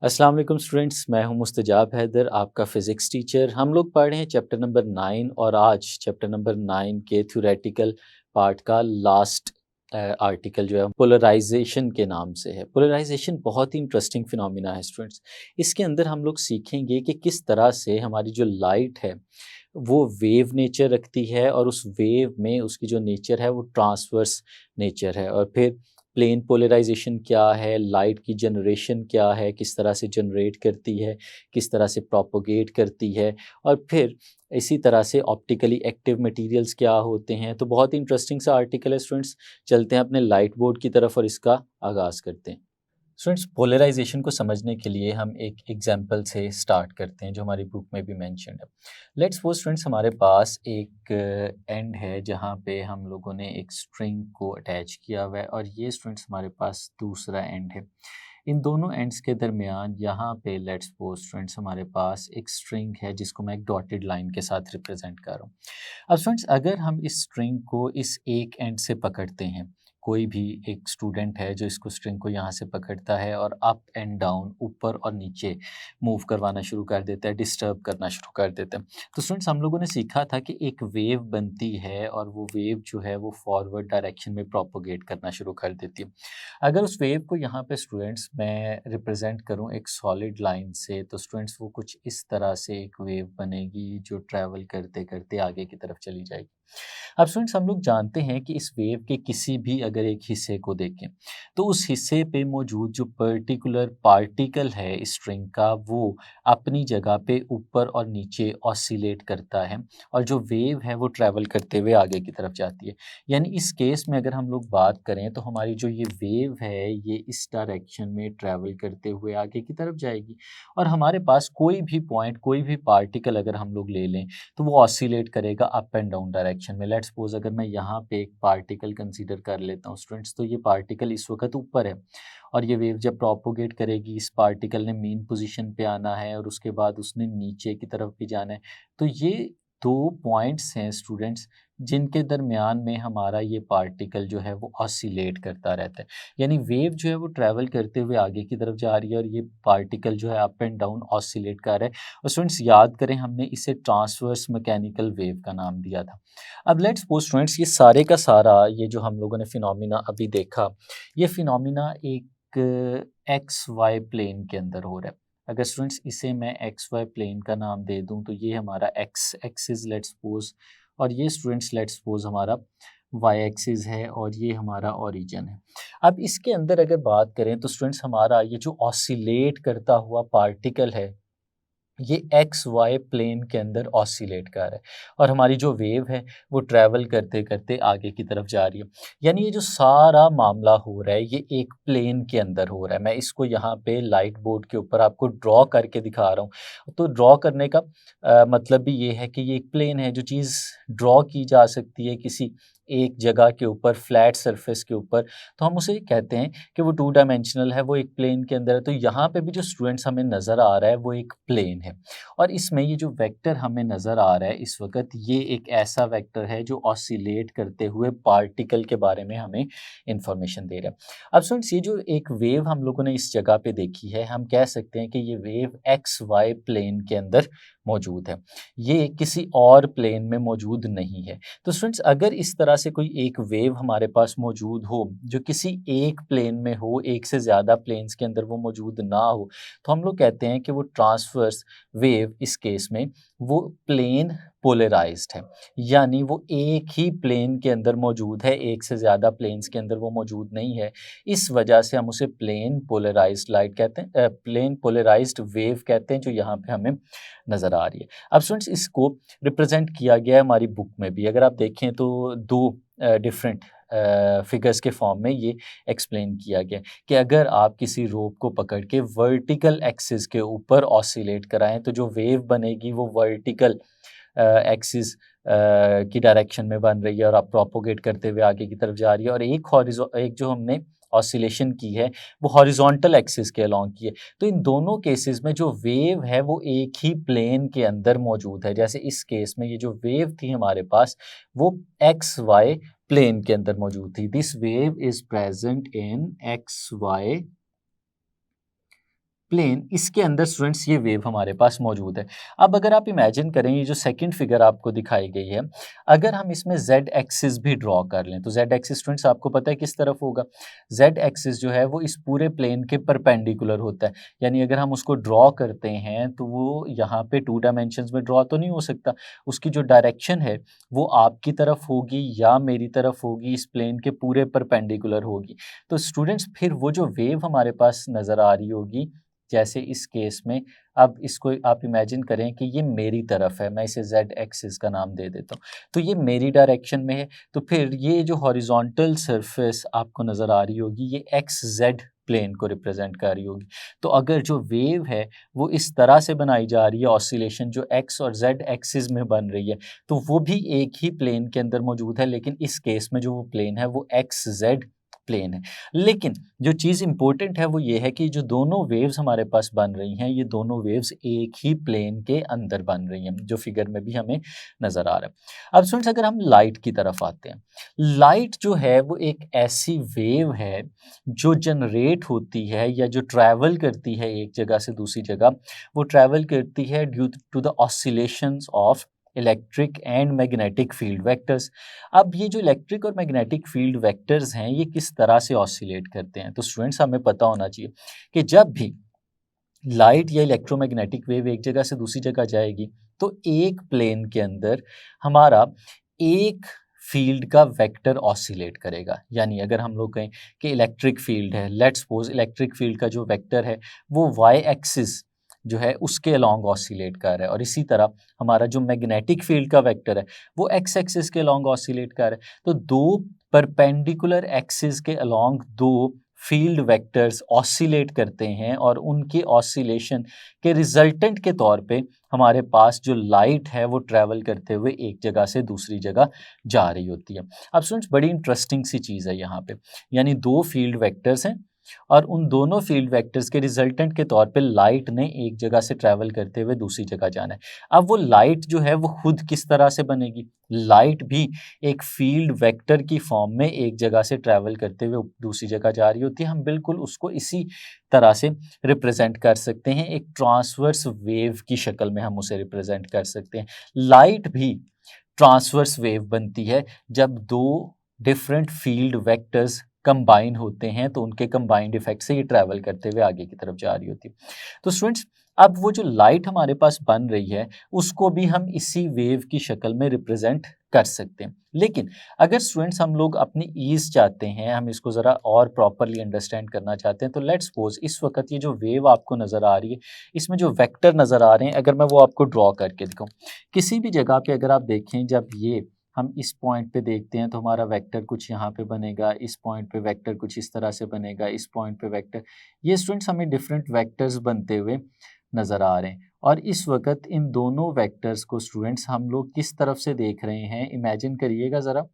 अस्सलाम वालेकुम स्टूडेंट्स, मैं हूं मुस्तजाब हैदर, आपका फ़िज़िक्स टीचर। हम लोग पढ़ रहे हैं चैप्टर नंबर 9 और आज चैप्टर नंबर 9 के थ्योरेटिकल पार्ट का लास्ट आर्टिकल जो है पोलराइजेशन के नाम से है। पोलराइजेशन बहुत ही इंटरेस्टिंग फिनोमिना है स्टूडेंट्स। इसके अंदर हम लोग सीखेंगे कि किस तरह से हमारी जो लाइट है वो वेव नेचर रखती है और उस वेव में उसकी जो नेचर है वो ट्रांसवर्स नेचर है। और फिर प्लेन पोलराइजेशन क्या है, लाइट की जनरेशन क्या है, किस तरह से जनरेट करती है, किस तरह से प्रोपोगेट करती है, और फिर इसी तरह से ऑप्टिकली एक्टिव मटेरियल्स क्या होते हैं। तो बहुत ही इंटरेस्टिंग सा आर्टिकल है स्टूडेंट्स। चलते हैं अपने लाइट बोर्ड की तरफ और इसका आगाज़ करते हैं। स्टूडेंट्स, पोलराइजेशन को समझने के लिए हम एक एग्जांपल से स्टार्ट करते हैं जो हमारी बुक में भी मेंशन्ड है। लेट्स सपोज स्टूडेंट्स, हमारे पास एक एंड है जहाँ पे हम लोगों ने एक स्ट्रिंग को अटैच किया हुआ है और ये स्टूडेंट्स हमारे पास दूसरा एंड है। इन दोनों एंड्स के दरमियान यहाँ पे लेट्स सपोज स्टूडेंट्स हमारे पास एक स्ट्रिंग है जिसको मैं एक डॉटेड लाइन के साथ रिप्रेजेंट कर रहा हूँ। अब स्टूडेंट्स, अगर हम इस स्ट्रिंग को इस एक एंड से पकड़ते हैं, कोई भी एक स्टूडेंट है जो इसको स्ट्रिंग को यहाँ से पकड़ता है और अप एंड डाउन, ऊपर और नीचे मूव करवाना शुरू कर देता है, डिस्टर्ब करना शुरू कर देता है। तो स्टूडेंट्स, हम लोगों ने सीखा था कि एक वेव बनती है और वो वेव जो है वो फॉरवर्ड डायरेक्शन में प्रोपोगेट करना शुरू कर देती है। अगर उस वेव को यहाँ पे स्टूडेंट्स मैं रिप्रेजेंट करूँ एक सॉलिड लाइन से, तो स्टूडेंट्स वो कुछ इस तरह से एक वेव बनेगी जो ट्रैवल करते करते आगे की तरफ चली जाएगी। अब स्टूडेंट्स, हम लोग जानते हैं कि इस वेव के किसी भी अगर एक हिस्से को देखें तो उस हिस्से पे मौजूद जो पर्टिकुलर पार्टिकल है इस स्ट्रिंग का, वो अपनी जगह पे ऊपर और नीचे ऑसिलेट करता है और जो वेव है वो ट्रैवल करते हुए आगे की तरफ जाती है। यानी इस केस में अगर हम लोग बात करें तो हमारी जो ये वेव है ये इस डायरेक्शन में ट्रैवल करते हुए आगे की तरफ जाएगी और हमारे पास कोई भी पॉइंट, कोई भी पार्टिकल अगर हम लोग ले लें तो वो ऑसिलेट करेगा अप एंड डाउन डायरेक्शन में। लेट्स सपोज अगर मैं यहाँ पे एक पार्टिकल कंसीडर कर लेता हूँ स्टूडेंट्स, तो ये पार्टिकल इस वक्त ऊपर है और ये वेव जब प्रोपोगेट करेगी इस पार्टिकल ने मेन पोजीशन पे आना है और उसके बाद उसने नीचे की तरफ भी जाना है। तो ये दो पॉइंट्स हैं स्टूडेंट्स जिनके दरमियान में हमारा ये पार्टिकल जो है वो ऑसिलेट करता रहता है। यानी वेव जो है वो ट्रैवल करते हुए आगे की तरफ जा रही है और ये पार्टिकल जो है अप एंड डाउन ऑसिलेट कर रहा है। और स्टूडेंट्स याद करें, हमने इसे ट्रांसवर्स मैकेनिकल वेव का नाम दिया था। अब लेट्स सपोज स्टूडेंट्स, ये सारे का सारा ये जो हम लोगों ने फिनोमिना अभी देखा, ये फिनोमिना एक एक्स वाई प्लेन के अंदर हो रहा है। अगर स्टूडेंट्स इसे मैं एक्स वाई प्लेन का नाम दे दूं तो ये हमारा एक्स एक्सिस लेट्स सपोज, और ये स्टूडेंट्स लेट्स सपोज हमारा वाई एक्सिस है और ये हमारा ओरिजिन है। अब इसके अंदर अगर बात करें तो स्टूडेंट्स हमारा ये जो ऑसिलेट करता हुआ पार्टिकल है ये एक्स वाई प्लेन के अंदर ऑसिलेट कर रहा है और हमारी जो वेव है वो ट्रैवल करते करते आगे की तरफ जा रही है। यानी ये जो सारा मामला हो रहा है ये एक प्लेन के अंदर हो रहा है। मैं इसको यहाँ पे लाइट बोर्ड के ऊपर आपको ड्रॉ करके दिखा रहा हूँ। तो ड्रॉ करने का मतलब भी ये है कि ये एक प्लेन है, जो चीज़ ड्रॉ की जा सकती है किसी एक जगह के ऊपर, फ्लैट सरफेस के ऊपर, तो हम उसे कहते हैं कि वो टू डायमेंशनल है, वो एक प्लेन के अंदर है। तो यहाँ पे भी जो स्टूडेंट्स हमें नज़र आ रहा है वो एक प्लेन है और इसमें ये जो वेक्टर हमें नज़र आ रहा है इस वक्त, ये एक ऐसा वेक्टर है जो ऑसिलेट करते हुए पार्टिकल के बारे में हमें इंफॉर्मेशन दे रहा है। अब स्टूडेंट्स, ये जो एक वेव हम लोगों ने इस जगह पे देखी है, हम कह सकते हैं कि ये वेव एक्स वाई प्लेन के अंदर मौजूद है, ये किसी और प्लेन में मौजूद नहीं है। तो स्टूडेंट्स, अगर इस तरह से कोई एक वेव हमारे पास मौजूद हो जो किसी एक प्लेन में हो, एक से ज़्यादा प्लेन्स के अंदर वो मौजूद ना हो, तो हम लोग कहते हैं कि वो ट्रांसवर्स वेव इस केस में वो प्लेन पोलराइज्ड है। यानी वो एक ही प्लेन के अंदर मौजूद है, एक से ज़्यादा प्लेन्स के अंदर वो मौजूद नहीं है। इस वजह से हम उसे प्लेन पोलराइज्ड लाइट कहते हैं, प्लेन पोलराइज्ड वेव कहते हैं, जो यहाँ पे हमें नज़र आ रही है। अब स्टूडेंट्स, इसको रिप्रेजेंट किया गया है हमारी बुक में भी। अगर आप देखें तो दो डिफरेंट फिगर्स के फॉर्म में ये एक्सप्लेन किया गया कि अगर आप किसी रोप को पकड़ के वर्टिकल एक्सिस के ऊपर ऑसिलेट कराएं तो जो वेव बनेगी वो वर्टिकल एक्सिस की डायरेक्शन में बन रही है और आप प्रोपोगेट करते हुए आगे की तरफ जा रही है, और एक जो हमने ऑसिलेशन की है वो हॉरिजॉन्टल एक्सिस के अलोंग की है। तो इन दोनों केसेस में जो वेव है वो एक ही प्लेन के अंदर मौजूद है। जैसे इस केस में ये जो वेव थी हमारे पास वो एक्स वाई प्लेन के अंदर मौजूद थी। This wave is present in X Y plane, इसके अंदर स्टूडेंट्स ये वेव हमारे पास मौजूद है। अब अगर आप इमेजिन करें ये जो सेकंड फिगर आपको दिखाई गई है, अगर हम इसमें जेड एक्सिस भी ड्रॉ कर लें तो जेड एक्सिस स्टूडेंट्स आपको पता है किस तरफ होगा। जेड एक्सिस जो है वो इस पूरे प्लेन के परपेंडिकुलर होता है, यानी अगर हम उसको ड्रॉ करते हैं तो वो यहाँ पे 2 डायमेंशंस में ड्रॉ तो नहीं हो सकता। उसकी जो डायरेक्शन है वो आपकी तरफ होगी या मेरी तरफ होगी, इस प्लेन के पूरे परपेंडिकुलर होगी। तो स्टूडेंट्स फिर वो जो वेव हमारे पास नज़र आ रही होगी, जैसे इस केस में, अब इसको आप इमेजिन करें कि ये मेरी तरफ है, मैं इसे जेड एक्सिस का नाम दे देता हूँ, तो ये मेरी डायरेक्शन में है। तो फिर ये जो हॉरिजॉन्टल सरफेस आपको नज़र आ रही होगी ये एक्स जेड प्लेन को रिप्रेजेंट कर रही होगी। तो अगर जो वेव है वो इस तरह से बनाई जा रही है, ऑसिलेशन जो एक्स और जेड एक्सिस में बन रही है, तो वो भी एक ही प्लेन के अंदर मौजूद है, लेकिन इस केस में जो वो प्लेन है वो एक्स जेड प्लेन है। लेकिन जो चीज़ इंपॉर्टेंट है वो ये है कि जो दोनों वेव्स हमारे पास बन रही हैं, ये दोनों वेव्स एक ही प्लेन के अंदर बन रही हैं, जो फिगर में भी हमें नज़र आ रहा है। अब स्टूडेंट्स अगर हम लाइट की तरफ आते हैं, लाइट जो है वो एक ऐसी वेव है जो जनरेट होती है या जो ट्रैवल करती है एक जगह से दूसरी जगह, वो ट्रैवल करती है due to the oscillations of electric and magnetic field vectors. अब ये जो इलेक्ट्रिक और मैग्नेटिक फील्ड वेक्टर्स हैं ये किस तरह से ऑसिलेट करते हैं, तो स्टूडेंट्स हमें पता होना चाहिए कि जब भी लाइट या इलेक्ट्रोमैग्नेटिक वेव एक जगह से दूसरी जगह जाएगी तो एक प्लेन के अंदर हमारा एक फील्ड का वेक्टर ऑसिलेट करेगा। यानी अगर हम लोग कहें कि इलेक्ट्रिक फील्ड है, लेट्स सपोज इलेक्ट्रिक फील्ड का जो वेक्टर है वो वाई एक्सिस जो है उसके अलोंग ऑसिलेट कर रहा है, और इसी तरह हमारा जो मैग्नेटिक फील्ड का वेक्टर है वो एक्स एक्सिस के अलोंग ऑसिलेट कर रहा है। तो दो परपेंडिकुलर एक्सिस के अलोंग दो फील्ड वेक्टर्स ऑसिलेट करते हैं, और उनके ऑसिलेशन के रिजल्टेंट के तौर पे हमारे पास जो लाइट है वो ट्रैवल करते हुए एक जगह से दूसरी जगह जा रही होती है। अब स्टूडेंट्स बड़ी इंटरेस्टिंग सी चीज़ है यहाँ पे, यानी दो फील्ड वेक्टर्स हैं और उन दोनों फील्ड वेक्टर्स के रिजल्टेंट के तौर पे लाइट ने एक जगह से ट्रैवल करते हुए दूसरी जगह जाना है। अब वो लाइट जो है वो खुद किस तरह से बनेगी, लाइट भी एक फील्ड वेक्टर की फॉर्म में एक जगह से ट्रैवल करते हुए दूसरी जगह जा रही होती है। हम बिल्कुल उसको इसी तरह से रिप्रेजेंट कर सकते हैं, एक ट्रांसवर्स वेव की शक्ल में हम उसे रिप्रेजेंट कर सकते हैं। लाइट भी ट्रांसवर्स वेव बनती है जब दो डिफरेंट फील्ड वेक्टर्स कंबाइन होते हैं, तो उनके कंबाइंड इफेक्ट से ये ट्रैवल करते हुए आगे की तरफ जा रही होती है। तो स्टूडेंट्स अब वो जो लाइट हमारे पास बन रही है उसको भी हम इसी वेव की शक्ल में रिप्रेजेंट कर सकते हैं। लेकिन अगर स्टूडेंट्स हम लोग अपनी ईज चाहते हैं, हम इसको ज़रा और प्रॉपरली अंडरस्टैंड करना चाहते हैं, तो लेट्स सपोज इस वक्त ये जो वेव आपको नज़र आ रही है इसमें जो वेक्टर नज़र आ रहे हैं, अगर मैं वो आपको ड्रॉ करके दिखाऊं, किसी भी जगह पे अगर आप देखें, जब ये हम इस पॉइंट पे देखते हैं तो हमारा वेक्टर कुछ यहाँ पे बनेगा, इस पॉइंट पे वेक्टर कुछ इस तरह से बनेगा, इस पॉइंट पे वेक्टर, ये स्टूडेंट्स हमें डिफरेंट वेक्टर्स बनते हुए नज़र आ रहे हैं। और इस वक्त इन दोनों वेक्टर्स को स्टूडेंट्स हम लोग किस तरफ से देख रहे हैं, इमेजिन करिएगा ज़रा,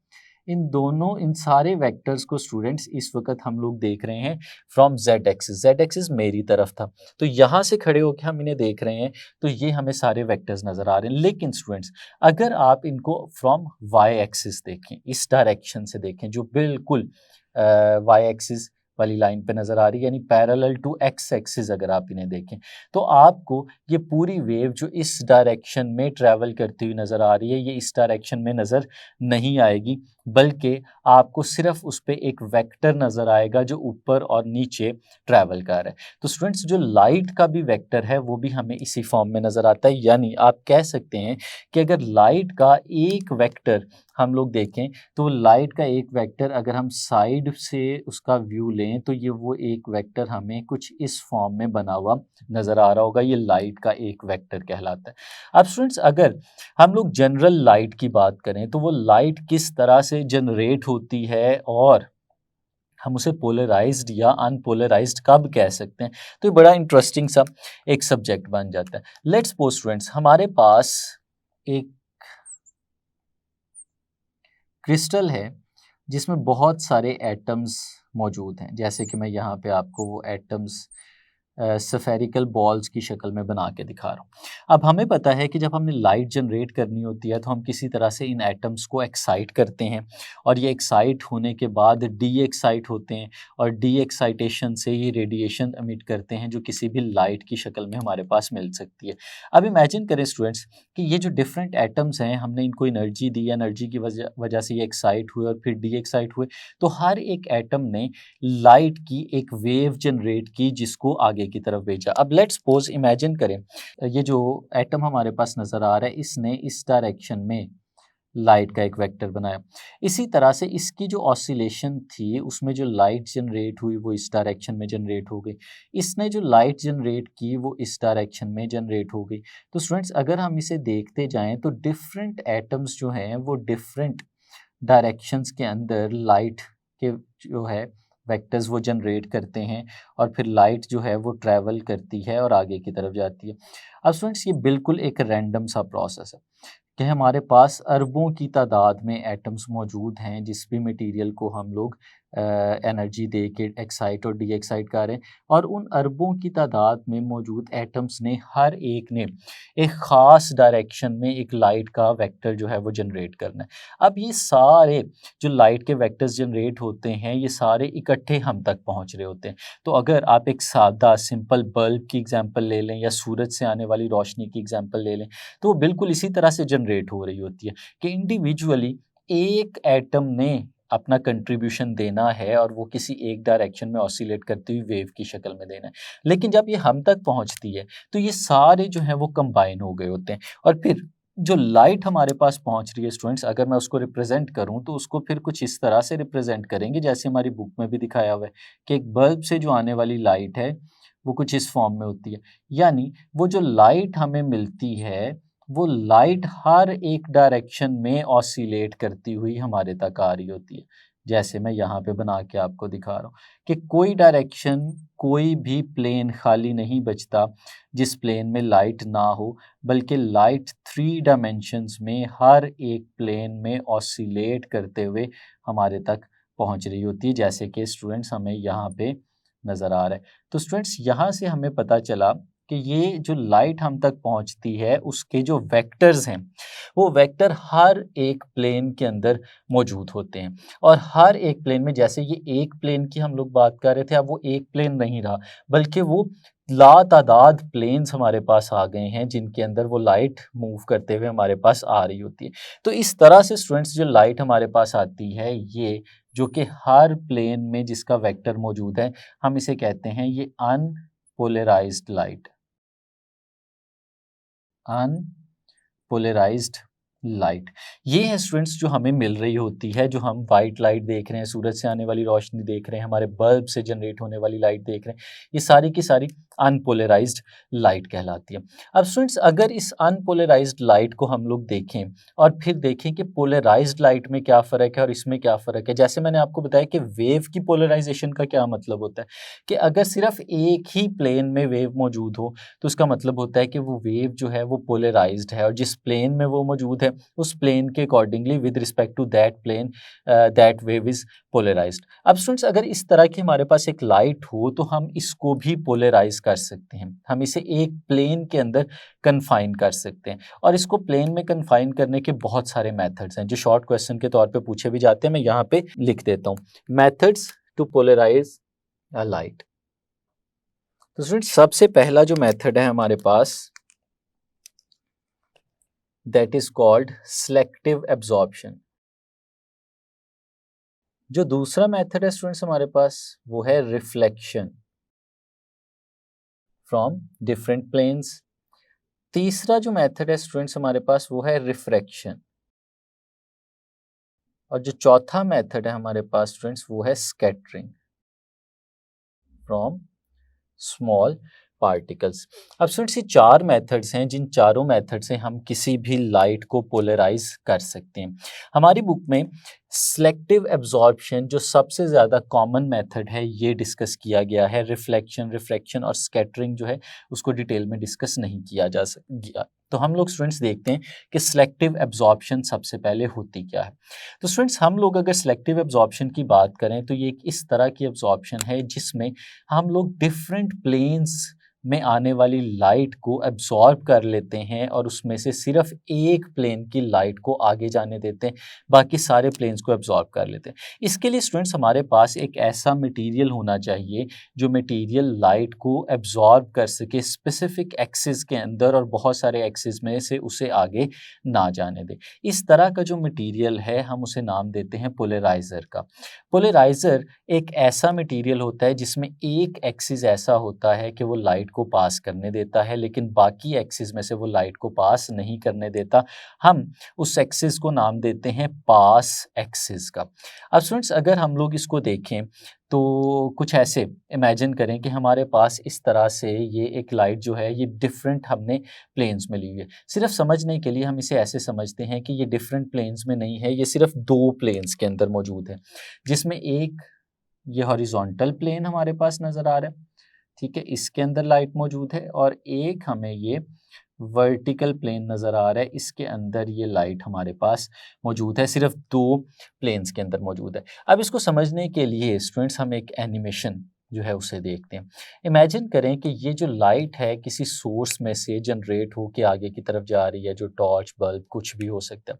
इन सारे वेक्टर्स को स्टूडेंट्स इस वक्त हम लोग देख रहे हैं from Z axis. Z axis मेरी तरफ था, तो यहाँ से खड़े होकर हम इन्हें देख रहे हैं, तो ये हमें सारे वेक्टर्स नज़र आ रहे हैं। लेकिन स्टूडेंट्स अगर आप इनको फ्रॉम वाई एक्सिस देखें, इस डायरेक्शन से देखें जो बिल्कुल वाई एक्सिस वाली लाइन पे नज़र आ रही है, यानी पैरेलल टू एक्स एक्सिस अगर आप इन्हें देखें, तो आपको ये पूरी वेव जो इस डायरेक्शन में ट्रैवल करती हुई नज़र आ रही है ये इस डायरेक्शन में नज़र नहीं आएगी, बल्कि आपको सिर्फ उस पर एक वेक्टर नज़र आएगा जो ऊपर और नीचे ट्रैवल कर रहा है। तो स्टूडेंट्स जो लाइट का भी वेक्टर है वो भी हमें इसी फॉर्म में नज़र आता है, यानी आप कह सकते हैं कि अगर लाइट का एक वेक्टर हम लोग देखें तो लाइट का एक वेक्टर अगर हम साइड से उसका व्यू लें तो ये वो एक वेक्टर हमें कुछ इस फॉर्म में बना हुआ नज़र आ रहा होगा, ये लाइट का एक वेक्टर कहलाता है। अब स्टूडेंट्स अगर हम लोग जनरल लाइट की बात करें तो वो लाइट किस तरह से जनरेट होती है और हम उसे पोलराइज्ड या अनपोलराइज्ड कब कह सकते हैं, तो ये बड़ा इंटरेस्टिंग सा एक सब्जेक्ट बन जाता है। लेट्स सपोज स्टूडेंट्स हमारे पास एक क्रिस्टल है जिसमें बहुत सारे एटम्स मौजूद हैं, जैसे कि मैं यहाँ पे आपको वो एटम्स स्फेरिकल बॉल्स की शक्ल में बना के दिखा रहा हूँ। अब हमें पता है कि जब हमने लाइट जनरेट करनी होती है तो हम किसी तरह से इन एटम्स को एक्साइट करते हैं और ये एक्साइट होने के बाद डी एक्साइट होते हैं और डी एक्साइटेशन से ये रेडिएशन एमिट करते हैं जो किसी भी लाइट की शक्ल में हमारे पास मिल सकती है। अब इमेजिन करें स्टूडेंट्स कि ये जो डिफरेंट एटम्स हैं, हमने इनको एनर्जी दी, एनर्जी की वजह से ये एक्साइट हुए और फिर डी एक्साइट हुए, तो हर एक एटम ने लाइट की एक वेव जनरेट की जिसको आगे की तरफ भेजा। अब लेट्स सपोज इमेजिन करें ये जो एटम हमारे पास नज़र आ रहा है इसने इस डायरेक्शन में लाइट का एक वेक्टर बनाया। इसी तरह से इसकी जो ऑसिलेशन थी उसमें जो लाइट जनरेट हुई वो इस डायरेक्शन में जनरेट हो गई, इसने जो लाइट जनरेट की वो इस डायरेक्शन में जनरेट हो गई। तो स्टूडेंट्स अगर हम इसे देखते जाएं तो डिफरेंट एटम्स जो हैं वो डिफरेंट डायरेक्शंस के अंदर लाइट के जो है वेक्टर्स वो जनरेट करते हैं और फिर लाइट जो है वो ट्रैवल करती है और आगे की तरफ जाती है। अब स्टूडेंट्स ये बिल्कुल एक रैंडम सा प्रोसेस है कि हमारे पास अरबों की तादाद में एटम्स मौजूद हैं जिस भी मटेरियल को हम लोग एनर्जी दे के एक्साइट और डी एक्साइट कर रहे हैं, और उन अरबों की तादाद में मौजूद एटम्स ने हर एक ने एक ख़ास डायरेक्शन में एक लाइट का वेक्टर जो है वो जनरेट करना है। अब ये सारे जो लाइट के वेक्टर्स जनरेट होते हैं ये सारे इकट्ठे हम तक पहुंच रहे होते हैं। तो अगर आप एक सादा सिंपल बल्ब की एग्जांपल ले लें या सूरज से आने वाली रोशनी की एग्जांपल ले लें तो वो बिल्कुल इसी तरह से जनरेट हो रही होती है कि इंडिविजुअली एक एटम ने अपना कंट्रीब्यूशन देना है और वो किसी एक डायरेक्शन में ऑसिलेट करती हुई वेव की शक्ल में देना है। लेकिन जब ये हम तक पहुंचती है तो ये सारे जो हैं वो कंबाइन हो गए होते हैं और फिर जो लाइट हमारे पास पहुंच रही है स्टूडेंट्स, अगर मैं उसको रिप्रेजेंट करूं तो उसको फिर कुछ इस तरह से रिप्रेजेंट करेंगे जैसे हमारी बुक में भी दिखाया हुआ है कि एक बल्ब से जो आने वाली लाइट है वो कुछ इस फॉर्म में होती है। यानी वो जो लाइट हमें मिलती है वो लाइट हर एक डायरेक्शन में ऑसिलेट करती हुई हमारे तक आ रही होती है। जैसे मैं यहाँ पे बना के आपको दिखा रहा हूँ कि कोई डायरेक्शन, कोई भी प्लेन खाली नहीं बचता जिस प्लेन में लाइट ना हो, बल्कि लाइट 3 डायमेंशंस में हर एक प्लेन में ऑसिलेट करते हुए हमारे तक पहुँच रही होती है, जैसे कि स्टूडेंट्स हमें यहाँ पे नज़र आ रहा है। तो स्टूडेंट्स यहाँ से हमें पता चला कि ये जो लाइट हम तक पहुंचती है उसके जो वेक्टर्स हैं वो वेक्टर हर एक प्लेन के अंदर मौजूद होते हैं और हर एक प्लेन में, जैसे ये एक प्लेन की हम लोग बात कर रहे थे, अब वो एक प्लेन नहीं रहा बल्कि वो लातादाद प्लेन्स हमारे पास आ गए हैं जिनके अंदर वो लाइट मूव करते हुए हमारे पास आ रही होती है। तो इस तरह से स्टूडेंट्स जो लाइट हमारे पास आती है ये जो कि हर प्लेन में जिसका वेक्टर मौजूद है हम इसे कहते हैं ये अनपोलराइज्ड लाइट, अनपोलराइज्ड लाइट। ये है स्टूडेंट्स जो हमें मिल रही होती है, जो हम वाइट लाइट देख रहे हैं, सूरज से आने वाली रोशनी देख रहे हैं, हमारे बल्ब से जनरेट होने वाली लाइट देख रहे हैं, ये सारी की सारी अनपोलराइज्ड लाइट कहलाती है। अब स्टूडेंट्स अगर इस अनपोलराइज्ड लाइट को हम लोग देखें और फिर देखें कि पोलराइज्ड लाइट में क्या फ़र्क है और इसमें क्या फ़र्क है, जैसे मैंने आपको बताया कि वेव की पोलराइजेशन का क्या मतलब होता है कि अगर सिर्फ एक ही प्लेन में वेव मौजूद हो तो उसका मतलब होता है कि वो वेव जो है वो पोलराइज्ड है और जिस प्लेन में वो मौजूद है उस प्लेन के accordingly with respect to that plane that wave is polarized. अब स्टूडेंट्स अगर इस तरह की हमारे पास एक लाइट हो तो हम इसको भी पोलराइज कर सकते हैं, हम इसे एक प्लेन के अंदर कन्फाइन कर सकते हैं और इसको प्लेन में कन्फाइन करने के बहुत सारे मेथड्स हैं जो शॉर्ट क्वेश्चन के तौर पे पूछे भी जाते हैं। मैं यहाँ पे लिख देता हूँ methods to polarise a light. तो स्टूडेंट्स सबसे पहला जो मेथड है हमारे पास that is called selective absorption. जो दूसरा मेथड है स्टूडेंट्स हमारे पास वो है रिफ्लेक्शन फ्रॉम डिफरेंट प्लेन्स। तीसरा जो मेथड है स्टूडेंट्स हमारे पास वो है रिफ्रैक्शन और जो चौथा मेथड है हमारे पास स्टूडेंट्स वो है स्कैटरिंग फ्रॉम स्मॉल पार्टिकल्स। अब स्टूडेंट्स ये 4 मेथड्स हैं जिन चारों मेथड से हम किसी भी लाइट को पोलराइज कर सकते हैं। हमारी बुक में सिलेक्टिव एब्जॉर्प्शन जो सबसे ज़्यादा कॉमन मेथड है ये डिस्कस किया गया है। रिफ्लेक्शन, रिफ्रैक्शन और स्कैटरिंग जो है उसको डिटेल में डिस्कस नहीं किया जा गया। तो हम लोग स्टूडेंट्स देखते हैं कि सिलेक्टिव एब्जॉर्प्शन सबसे पहले होती क्या है। तो स्टूडेंट्स हम लोग अगर सिलेक्टिव एब्जॉर्प्शन की बात करें तो ये एक इस तरह की एब्जॉर्प्शन है जिसमें हम लोग डिफरेंट प्लेन्स में आने वाली लाइट को एब्जॉर्ब कर लेते हैं और उसमें से सिर्फ एक प्लेन की लाइट को आगे जाने देते हैं, बाकी सारे प्लेन्स को एब्जॉर्ब कर लेते हैं। इसके लिए स्टूडेंट्स हमारे पास एक ऐसा मटेरियल होना चाहिए जो मटेरियल लाइट को एब्जॉर्ब कर सके स्पेसिफिक एक्सिस के अंदर और बहुत सारे एक्सिस में से उसे आगे ना जाने दे। इस तरह का जो मटेरियल है हम उसे नाम देते हैं पोलराइज़र का। पोलराइज़र एक ऐसा मटेरियल होता है जिसमें एक एक्सिस ऐसा होता है कि वो लाइट को पास करने देता है, लेकिन बाकी एक्सिस में से वो लाइट को पास नहीं करने देता। हम उस एक्सिस को नाम देते हैं पास एक्सिस का। अब स्टूडेंट्स अगर हम लोग इसको देखें तो कुछ ऐसे इमेजिन करें कि हमारे पास इस तरह से ये एक लाइट जो है ये डिफरेंट हमने प्लेन्स में ली हुई है। सिर्फ समझने के लिए हम इसे ऐसे समझते हैं कि ये डिफरेंट प्लेन्स में नहीं है, ये सिर्फ दो प्लेन्स के अंदर मौजूद है, जिसमें एक ये हॉरिजॉन्टल प्लेन हमारे पास नज़र आ रहा है, ठीक है, इसके अंदर लाइट मौजूद है, और एक हमें ये वर्टिकल प्लेन नज़र आ रहा है, इसके अंदर ये लाइट हमारे पास मौजूद है, सिर्फ दो प्लेन्स के अंदर मौजूद है। अब इसको समझने के लिए स्टूडेंट्स हम एक एनिमेशन जो है उसे देखते हैं। इमेजिन करें कि ये जो लाइट है किसी सोर्स में से जनरेट हो के आगे की तरफ जा रही है, जो टॉर्च, बल्ब कुछ भी हो सकता है,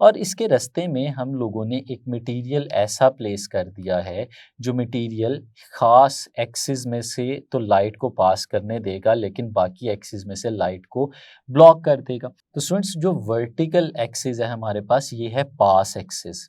और इसके रास्ते में हम लोगों ने एक मटेरियल ऐसा प्लेस कर दिया है जो मटेरियल ख़ास एक्सिस में से तो लाइट को पास करने देगा, लेकिन बाकी एक्सिस में से लाइट को ब्लॉक कर देगा। तो स्टूडेंट्स जो वर्टिकल एक्सिस है हमारे पास ये है पास एक्सिस।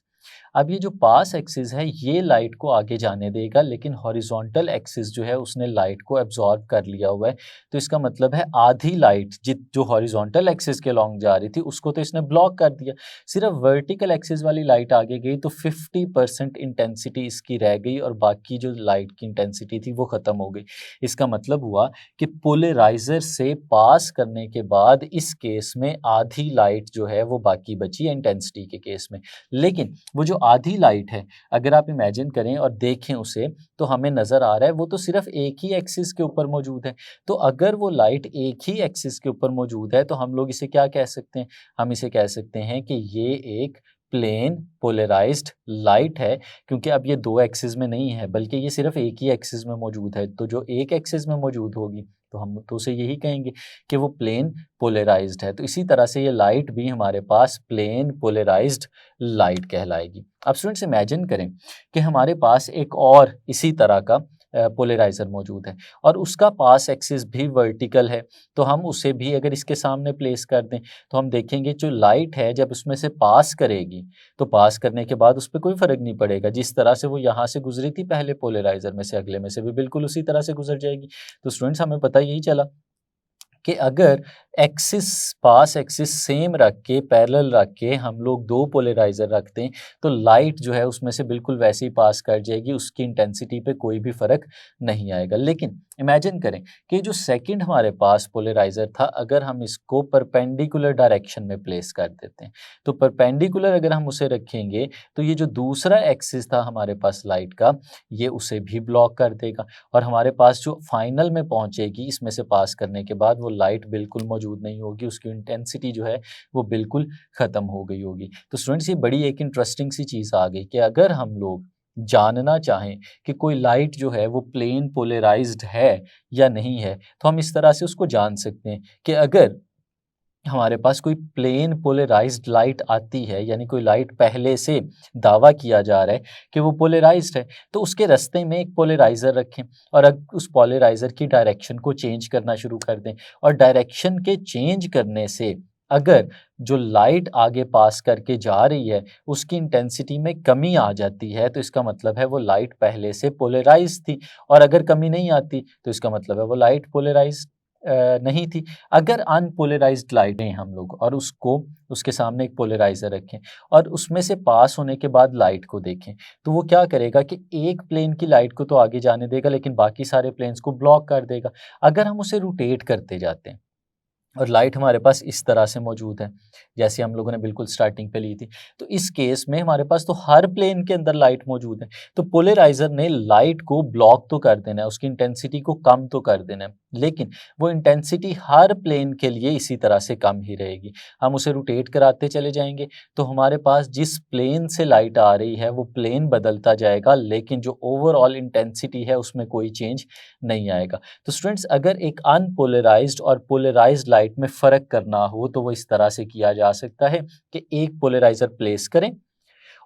अब ये जो पास एक्सिस है ये लाइट को आगे जाने देगा, लेकिन हॉरिजॉन्टल एक्सिस जो है उसने लाइट को एब्जॉर्ब कर लिया हुआ है। तो इसका मतलब है आधी लाइट जो हॉरिजॉन्टल एक्सिस के लॉन्ग जा रही थी उसको तो इसने ब्लॉक कर दिया, सिर्फ वर्टिकल एक्सिस वाली लाइट आगे गई तो 50% इंटेंसिटी इसकी रह गई और बाकी जो लाइट की इंटेंसिटी थी वो ख़त्म हो गई। इसका मतलब हुआ कि पोलराइज़र से पास करने के बाद इस केस में आधी लाइट जो है वो बाकी बची इंटेंसिटी के केस में, लेकिन वो जो आधी लाइट है अगर आप इमेजिन करें और देखें उसे तो हमें नज़र आ रहा है वो तो सिर्फ एक ही एक्सिस के ऊपर मौजूद है। तो अगर वो लाइट एक ही एक्सिस के ऊपर मौजूद है तो हम लोग इसे क्या कह सकते हैं? हम इसे कह सकते हैं कि ये एक प्लेन पोलराइज्ड लाइट है, क्योंकि अब ये दो एक्सिस में नहीं है बल्कि ये सिर्फ एक ही एक्सिस में मौजूद है। तो जो एक एक्सिस में मौजूद होगी तो हम तो उसे यही कहेंगे कि वो प्लेन पोलराइज्ड है। तो इसी तरह से ये लाइट भी हमारे पास प्लेन पोलराइज्ड लाइट कहलाएगी। अब स्टूडेंट्स इमेजिन करें कि हमारे पास एक और इसी तरह का पोलराइज़र मौजूद है और उसका पास एक्सिस भी वर्टिकल है, तो हम उसे भी अगर इसके सामने प्लेस कर दें तो हम देखेंगे जो लाइट है जब उसमें से पास करेगी तो पास करने के बाद उस पर कोई फ़र्क नहीं पड़ेगा, जिस तरह से वो यहाँ से गुजरी थी पहले पोलराइज़र में से अगले में से भी बिल्कुल उसी तरह से गुजर जाएगी। तो स्टूडेंट्स हमें पता यही चला कि अगर एक्सिस पास एक्सिस सेम रख के पैरेलल रख के हम लोग दो पोलराइज़र रखते हैं तो लाइट जो है उसमें से बिल्कुल वैसे ही पास कर जाएगी, उसकी इंटेंसिटी पे कोई भी फ़र्क नहीं आएगा। लेकिन इमेजिन करें कि जो सेकंड हमारे पास पोलराइज़र था अगर हम इसको परपेंडिकुलर डायरेक्शन में प्लेस कर देते हैं तो परपेंडिकुलर अगर हम उसे रखेंगे तो ये जो दूसरा एक्सिस था हमारे पास लाइट का ये उसे भी ब्लॉक कर देगा और हमारे पास जो फाइनल में पहुंचेगी इसमें से पास करने के बाद वो लाइट बिल्कुल मौजूद नहीं होगी, उसकी इंटेंसिटी जो है वो बिल्कुल ख़त्म हो गई होगी। तो स्टूडेंट्स ये बड़ी एक इंटरेस्टिंग सी चीज़ आ गई कि अगर हम लोग जानना चाहें कि कोई लाइट जो है वो प्लेन पोलराइज्ड है या नहीं है तो हम इस तरह से उसको जान सकते हैं कि अगर हमारे पास कोई प्लेन पोलराइज्ड लाइट आती है, यानी कोई लाइट पहले से दावा किया जा रहा है कि वो पोलराइज्ड है, तो उसके रास्ते में एक पोलराइज़र रखें और उस पोलराइज़र की डायरेक्शन को चेंज करना शुरू कर दें और डायरेक्शन के चेंज करने से अगर जो लाइट आगे पास करके जा रही है उसकी इंटेंसिटी में कमी आ जाती है तो इसका मतलब है वो लाइट पहले से पोलराइज्ड थी, और अगर कमी नहीं आती तो इसका मतलब है वो लाइट पोलराइज्ड नहीं थी। अगर अनपोलराइज्ड लाइट है हम लोग और उसको उसके सामने एक पोलराइज़र रखें और उसमें से पास होने के बाद लाइट को देखें तो वो क्या करेगा कि एक प्लेन की लाइट को तो आगे जाने देगा लेकिन बाकी सारे प्लेन्स को ब्लॉक कर देगा। अगर हम उसे रोटेट करते जाते हैं और लाइट हमारे पास इस तरह से मौजूद है, जैसे हम लोगों ने बिल्कुल स्टार्टिंग पे ली थी। तो इस केस में हमारे पास तो हर प्लेन के अंदर लाइट मौजूद है, तो पोलराइज़र ने लाइट को ब्लॉक तो कर देना है, उसकी इंटेंसिटी को कम तो कर देना है, लेकिन वो इंटेंसिटी हर प्लेन के लिए इसी तरह से कम ही रहेगी। हम उसे रोटेट कराते चले जाएंगे, तो हमारे पास जिस प्लेन से लाइट आ रही है वो प्लेन बदलता जाएगा, लेकिन जो ओवरऑल इंटेंसिटी है उसमें कोई चेंज नहीं आएगा। तो स्टूडेंट्स, अगर एक अनपोलराइज्ड और पोलराइज्ड लाइट में फ़र्क करना हो तो वो इस तरह से किया जा सकता है कि एक पोलराइज़र प्लेस करें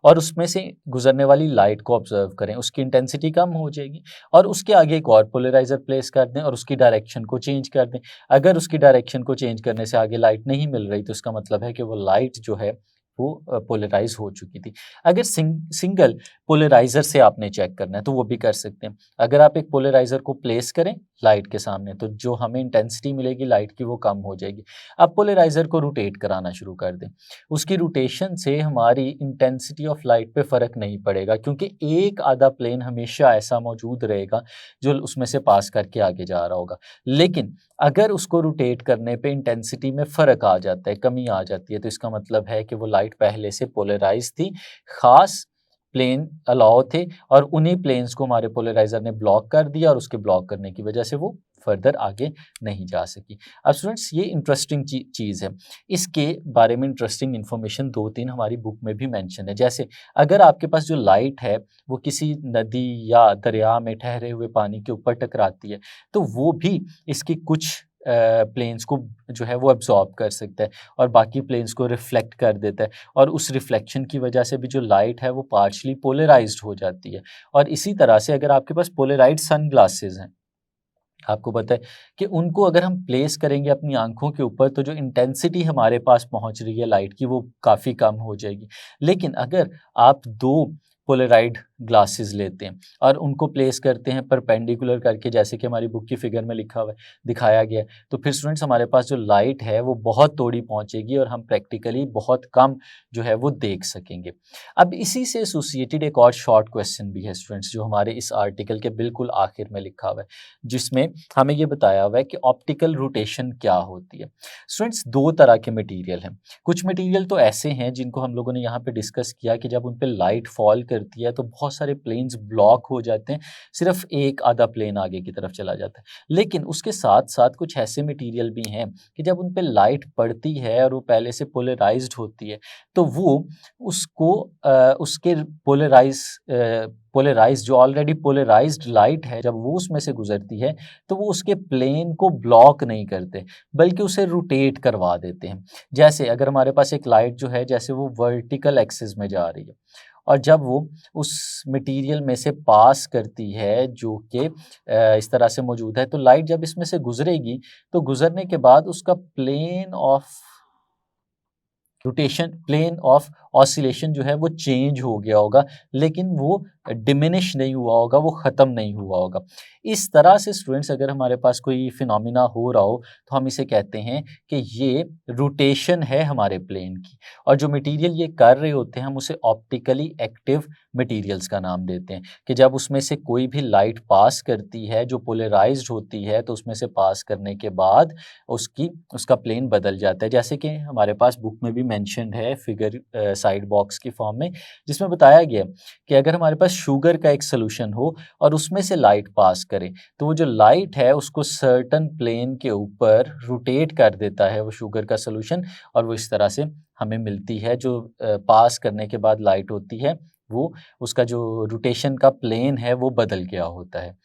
और उसमें से गुजरने वाली लाइट को ऑब्जर्व करें, उसकी इंटेंसिटी कम हो जाएगी, और उसके आगे एक और पोलराइज़र प्लेस कर दें और उसकी डायरेक्शन को चेंज कर दें। अगर उसकी डायरेक्शन को चेंज करने से आगे लाइट नहीं मिल रही तो इसका मतलब है कि वो लाइट जो है वो पोलराइज़ हो चुकी थी। अगर सिंगल पोलराइज़र से आपने चेक करना है तो वो भी कर सकते हैं। अगर आप एक पोलराइज़र को प्लेस करें लाइट के सामने, तो जो हमें इंटेंसिटी मिलेगी लाइट की वो कम हो जाएगी। अब पोलराइज़र को रोटेट कराना शुरू कर दें। उसकी रोटेशन से हमारी इंटेंसिटी ऑफ लाइट पे फ़र्क नहीं पड़ेगा, क्योंकि एक आधा प्लेन हमेशा ऐसा मौजूद रहेगा जो उसमें से पास करके आगे जा रहा होगा। लेकिन अगर उसको रोटेट करने पे इंटेंसिटी में फ़र्क आ जाता है, कमी आ जाती है, तो इसका मतलब है कि वो लाइट पहले से पोलराइज़ थी, ख़ास प्लेन अलाउ थे और उन्हीं प्लेन्स को हमारे पोलराइज़र ने ब्लॉक कर दिया और उसके ब्लॉक करने की वजह से वो फर्दर आगे नहीं जा सकी। अब स्टूडेंट्स, ये इंटरेस्टिंग चीज़ है। इसके बारे में इंटरेस्टिंग इन्फॉर्मेशन 2-3 हमारी बुक में भी मेंशन है। जैसे अगर आपके पास जो लाइट है वो किसी नदी या दरिया में ठहरे हुए पानी के ऊपर टकराती है, तो वो भी इसकी कुछ प्लेन्स को जो है वो एब्ज़ॉर्ब कर सकता है और बाकी प्लेन्स को रिफ्लेक्ट कर देता है, और उस रिफ्लेक्शन की वजह से भी जो लाइट है वो पार्शियली पोलराइज्ड हो जाती है। और इसी तरह से अगर आपके पास पोलराइज्ड सनग्लासेस हैं, आपको पता है कि उनको अगर हम प्लेस करेंगे अपनी आँखों के ऊपर तो जो इंटेंसिटी हमारे पास पहुँच रही है लाइट की वो काफ़ी कम हो जाएगी। लेकिन अगर आप 2 पोलराइड ग्लासेस लेते हैं और उनको प्लेस करते हैं परपेंडिकुलर करके, जैसे कि हमारी बुक की फिगर में लिखा हुआ है, दिखाया गया है, तो फिर स्टूडेंट्स हमारे पास जो लाइट है वो बहुत थोड़ी पहुँचेगी और हम प्रैक्टिकली बहुत कम जो है वो देख सकेंगे। अब इसी से एसोसिएटेड एक और शॉर्ट क्वेश्चन भी है स्टूडेंट्स, जो हमारे इस आर्टिकल के बिल्कुल आखिर में लिखा हुआ है, जिसमें हमें ये बताया हुआ है कि ऑप्टिकल रोटेशन क्या होती है। स्टूडेंट्स, 2 तरह के मटेरियल हैं। कुछ मटेरियल तो ऐसे हैं जिनको हम लोगों ने यहाँ पे डिस्कस किया कि जब उन पे लाइट फॉल करती है तो बहुत सारे प्लेन्स ब्लॉक हो जाते हैं, सिर्फ एक आधा प्लेन आगे की तरफ चला जाता है। लेकिन उसके साथ-साथ कुछ ऐसे मटेरियल भी हैं कि जब उन पे लाइट पड़ती है और वो पहले से पोलराइज्ड होती है, तो वो उसको उसके पोलराइज़ जो ऑलरेडी पोलराइज्ड लाइट है, जब वो उसमें से गुज़रती है, तो वो उसके प्लेन को ब्लॉक नहीं करते, बल्कि उसे रोटेट करवा देते हैं। जैसे अगर हमारे पास एक लाइट जो है, जैसे वो वर्टिकल एक्सिस में जा रही है और जब वो उस मटेरियल में से पास करती है जो कि इस तरह से मौजूद है, तो लाइट जब इसमें से गुज़रेगी, तो गुज़रने के बाद उसका प्लेन ऑफ ऑसिलेशन जो है वो चेंज हो गया होगा, लेकिन वो डिमिनिश नहीं हुआ होगा, वो ख़त्म नहीं हुआ होगा। इस तरह से स्टूडेंट्स, अगर हमारे पास कोई फिनोमिना हो रहा हो तो हम इसे कहते हैं कि ये रोटेशन है हमारे प्लेन की, और जो मटेरियल ये कर रहे होते हैं हम उसे ऑप्टिकली एक्टिव मटेरियल्स का नाम देते हैं, कि जब उसमें से कोई भी लाइट पास करती है जो पोलराइज्ड होती है, तो उसमें से पास करने के बाद उसका प्लेन बदल जाता है। जैसे कि हमारे पास बुक में भी मेंशन्ड है फिगर साइड बॉक्स की फॉर्म में, जिसमें बताया गया कि अगर हमारे पास शुगर का एक सॉल्यूशन हो और उसमें से लाइट पास करे, तो वो जो लाइट है उसको सर्टेन प्लेन के ऊपर रोटेट कर देता है वो शुगर का सॉल्यूशन, और वो इस तरह से हमें मिलती है। जो पास करने के बाद लाइट होती है वो उसका जो रोटेशन का प्लेन है वो बदल गया होता है।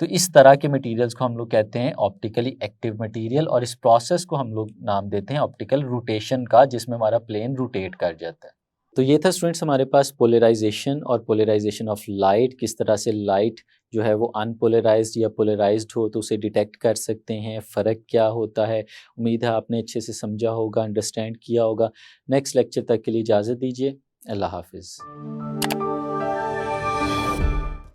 तो इस तरह के मटेरियल्स को हम लोग कहते हैं ऑप्टिकली एक्टिव मटेरियल, और इस प्रोसेस को हम लोग नाम देते हैं ऑप्टिकल रोटेशन का, जिसमें हमारा प्लेन रोटेट कर जाता है। तो ये था स्टूडेंट्स हमारे पास पोलराइजेशन और पोलराइजेशन ऑफ लाइट, किस तरह से लाइट जो है वो अनपोलराइज्ड या पोलराइज्ड हो तो उसे डिटेक्ट कर सकते हैं, फ़र्क क्या होता है। उम्मीद है आपने अच्छे से समझा होगा, अंडरस्टैंड किया होगा। नेक्स्ट लेक्चर तक के लिए इजाज़त दीजिए। अल्लाह हाफ़िज़।